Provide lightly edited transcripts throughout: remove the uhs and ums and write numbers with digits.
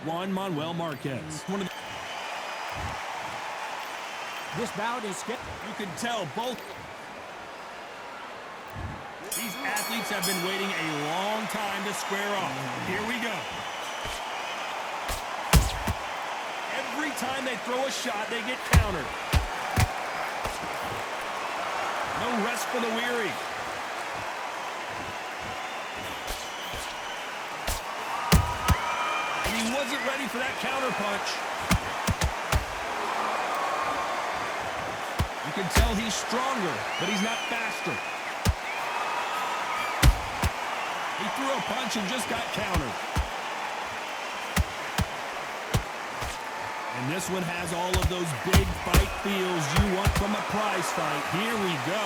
Juan Marquez. This bout is skip. You can tell both these athletes have been waiting a long time to square off. Here we go. Every time they throw a shot, they get countered. No rest for the weary. And he wasn't ready for that counter punch. You can tell he's stronger, but he's not faster. He threw a punch and just got countered. And this one has all of those big fight feels you want from a prize fight. Here we go.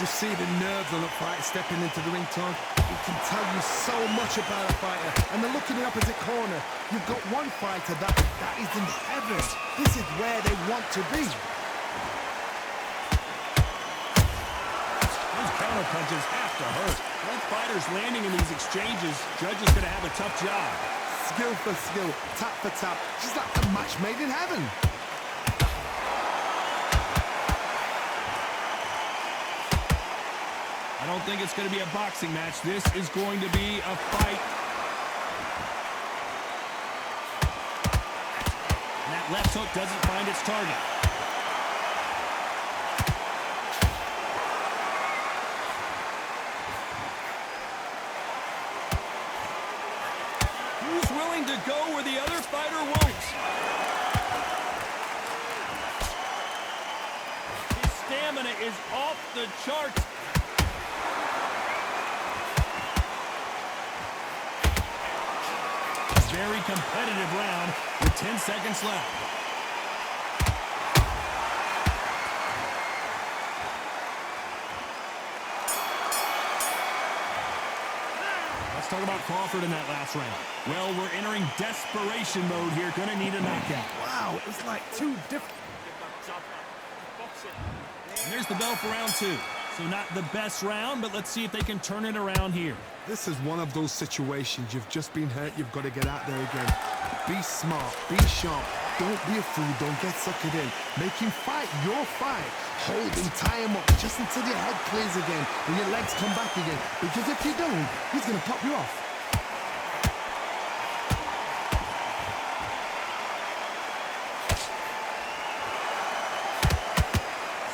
You see the nerves on a fight stepping into the ring, Tom. It can tell you so much about a fighter. And then look in the opposite corner. You've got one fighter that is in heaven. This is where they want to be. Those counter punches have to hurt. Both fighters landing in these exchanges. Judge is going to have a tough job. Skill for skill, tap for tap. Just like a match made in heaven. I don't think it's going to be a boxing match. This is going to be a fight. And that left hook doesn't find its target. Who's willing to go where the other fighter won't? His stamina is off the charts. Very competitive round with 10 seconds left. Let's talk about Crawford in that last round. Well, we're entering desperation mode here. Gonna need a knockout. Wow, it's like two different... And there's the bell for round two. So not the best round, but let's see if they can turn it around here. This is one of those situations. You've just been hurt. You've got to get out there again. Be smart. Be sharp. Don't be a fool. Don't get suckered in. Make him fight your fight. Hold him, tie him up just until your head clears again and your legs come back again. Because if you don't, he's going to pop you off.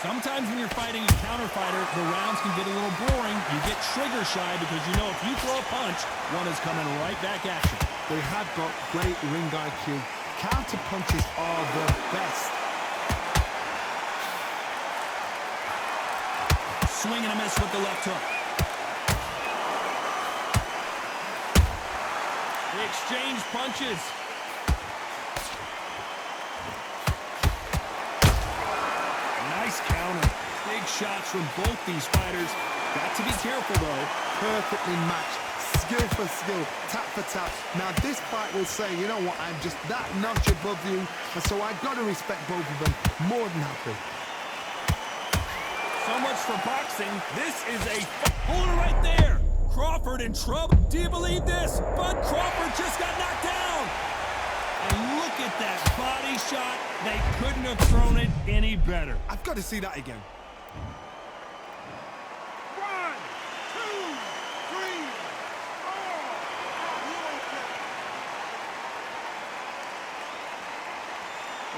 Sometimes when you're fighting a counter fighter, the rounds can get a little boring. You get trigger shy because you know if you throw a punch, one is coming right back at you. They have got great ring IQ. Counter punches are the best. Swing and a miss with the left hook. They exchange punches. Nice counter. Big shots from both these fighters. Got to be careful, though. Perfectly matched. Skill for skill. Tap for tap. Now, this fight will say, you know what, I'm just that notch above you, and so I've got to respect both of them. More than happy. So much for boxing. This is a... Hold it right there. Crawford in trouble. Do you believe this? But Crawford just got knocked down. And look at that body shot. They couldn't have thrown it any better. I've got to see that again. 1, 2, 3,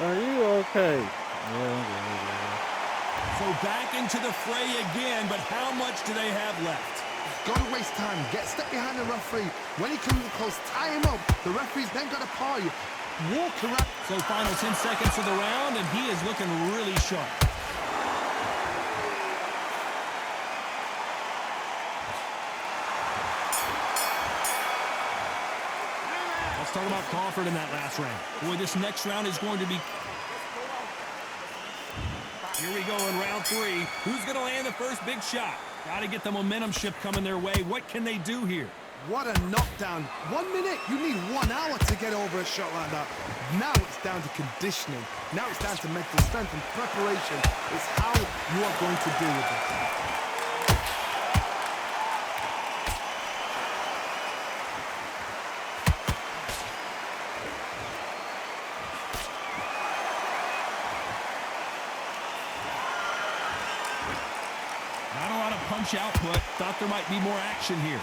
4. Are you okay? So back into the fray again, but how much do they have left? Got to waste time. Get step behind the referee. When he comes close, tie him up. The referee's then got to paw you. Walk around. So final 10 seconds of the round, and he is looking really sharp. Let's talk about Crawford in that last round. Boy, this next round is going to be... Here we go in round three. Who's going to land the first big shot? Got to get the momentum shift coming their way. What can they do here? What a knockdown. 1 minute, you need 1 hour to get over a shot like that. Now it's down to conditioning. Now it's down to mental strength and preparation. It's how you are going to deal with it. punch output. Thought there might be more action here.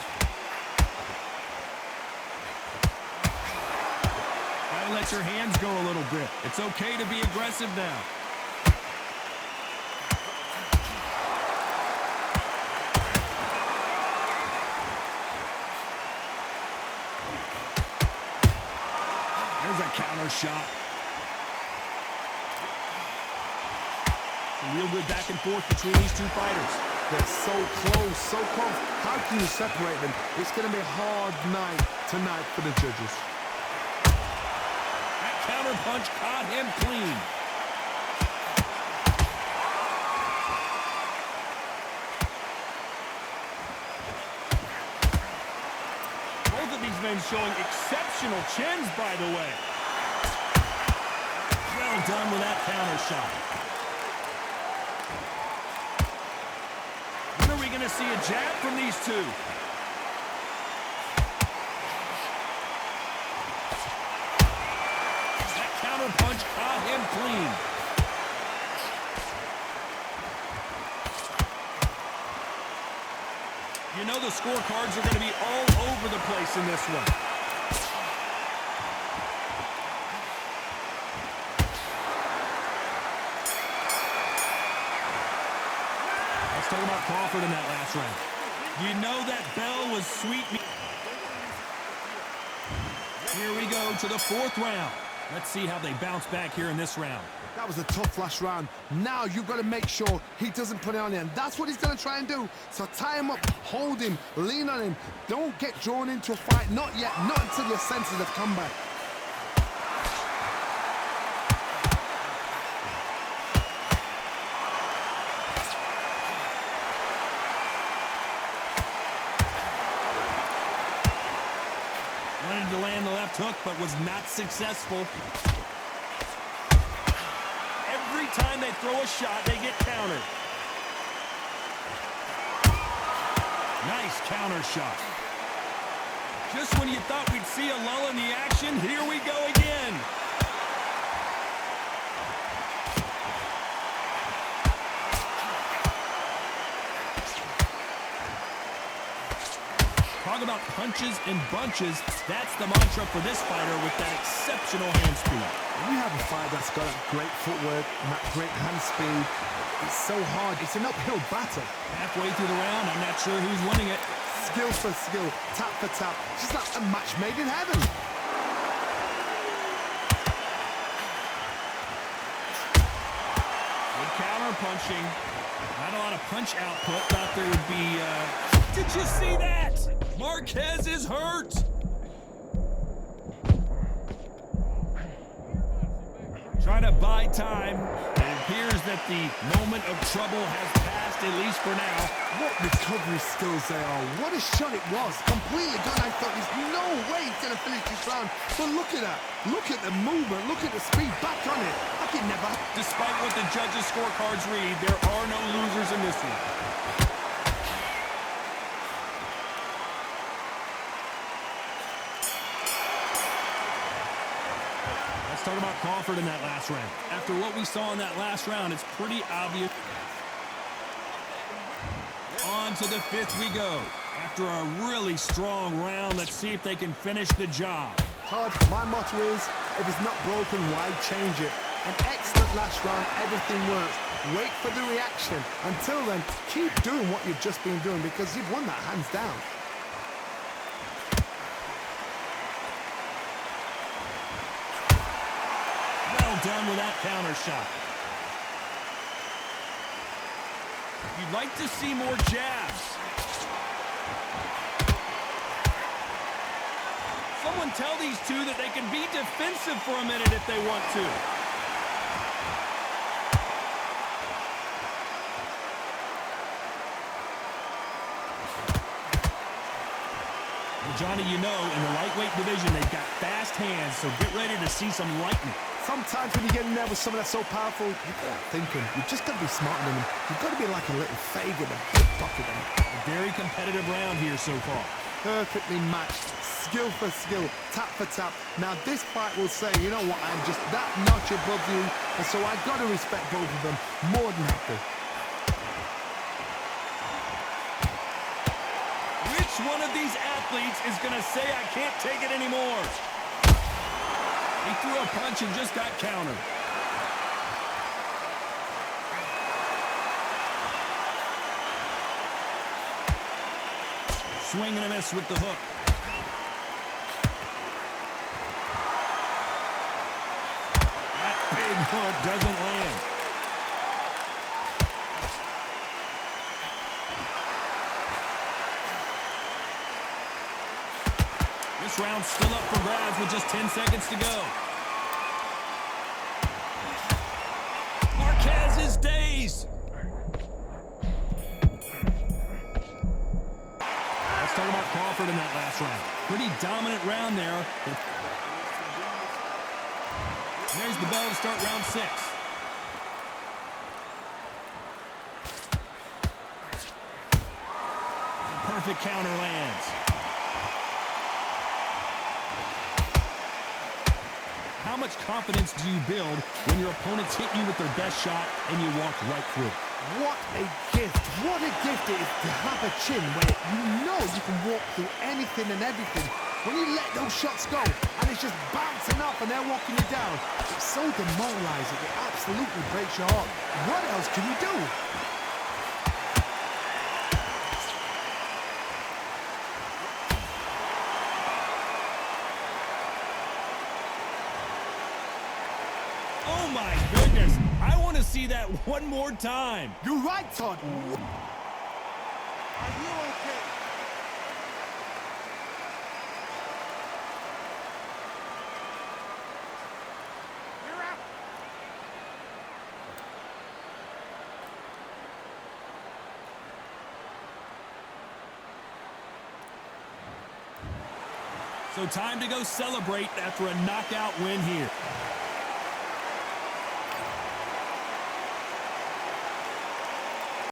Gotta let your hands go a little bit. It's okay to be aggressive now. There's a counter shot. Some real good back and forth between these two fighters. They're so close, so close. How can you separate them? It's going to be a hard night tonight for the judges. That counter punch caught him clean. Both of these men showing exceptional chins, by the way. Well done with that counter shot. When are we going to see a jab from these two? That counter punch caught him clean. You know the scorecards are going to be all over the place in this one. Let's talk about Crawford in that last round. You know that bell was sweet. Here we go to the fourth round. Let's see how they bounce back here in this round. That was a tough last round. Now you've got to make sure he doesn't put it on you. And that's what he's going to try and do. So tie him up, hold him, lean on him. Don't get drawn into a fight. Not yet. Not until your senses have come back. Wanted to land the left hook, but was not successful. Every time they throw a shot, they get countered. Nice counter shot. Just when you thought we'd see a lull in the action, here we go again. Talk about punches and bunches. That's the mantra for this fighter with that exceptional hand speed. We have a fight that's got great footwork and that great hand speed. It's so hard. It's an uphill battle. Halfway through the round, I'm not sure who's winning it. Skill for skill, tap for tap. Just like a match made in heaven. Good counter punching. Not a lot of punch output. Thought there would be... Did you see that? Marquez is hurt. Trying to buy time. It appears that the moment of trouble has passed, at least for now. What recovery skills they are. What a shot it was. Completely gone. I thought there's no way he's going to finish this round. But look at that. Look at the movement. Look at the speed. Back on it. Like it never... Despite what the judges' scorecards read, there are no losers in this one. Let's talk about Crawford in that last round. After what we saw in that last round, it's pretty obvious. On to the fifth we go. After a really strong round, let's see if they can finish the job. Hard. My motto is, if it's not broken, why change it? An excellent last round. Everything works. Wait for the reaction. Until then, keep doing what you've just been doing because you've won that hands down. Done with that counter shot. You'd like to see more jabs. Someone tell these two that they can be defensive for a minute if they want to. Well, Johnny, you know, in the lightweight division, they've got fast hands, so get ready to see some lightning. Sometimes when you get in there with someone that's so powerful, you've got to think him. You've just got to be smarter than him. You've got to be like a little fag in a big bucket of him. A very competitive round here so far. Perfectly matched. Skill for skill. Tap for tap. Now this fight will say, you know what, I'm just that notch above you. And so I've got to respect both of them. More than happy. of these athletes is going to say, I can't take it anymore. He threw a punch and just got countered. Swing and a miss with the hook. That big hook doesn't land. This round's still up for grabs with just 10 seconds to go. Marquez is dazed. Let's talk about Crawford in that last round. Pretty dominant round there. There's the bell to start round 6. Perfect counter lands. How much confidence do you build when your opponents hit you with their best shot and you walk right through? What a gift. What a gift it is to have a chin where you know you can walk through anything and everything. When you let those shots go and it's just bouncing up and they're walking you down, it's so demoralizing. It absolutely breaks your heart. What else can you do? Oh my goodness, I want to see that one more time. You're right, Todd. Are you okay? You're out. So time to go celebrate after a knockout win here.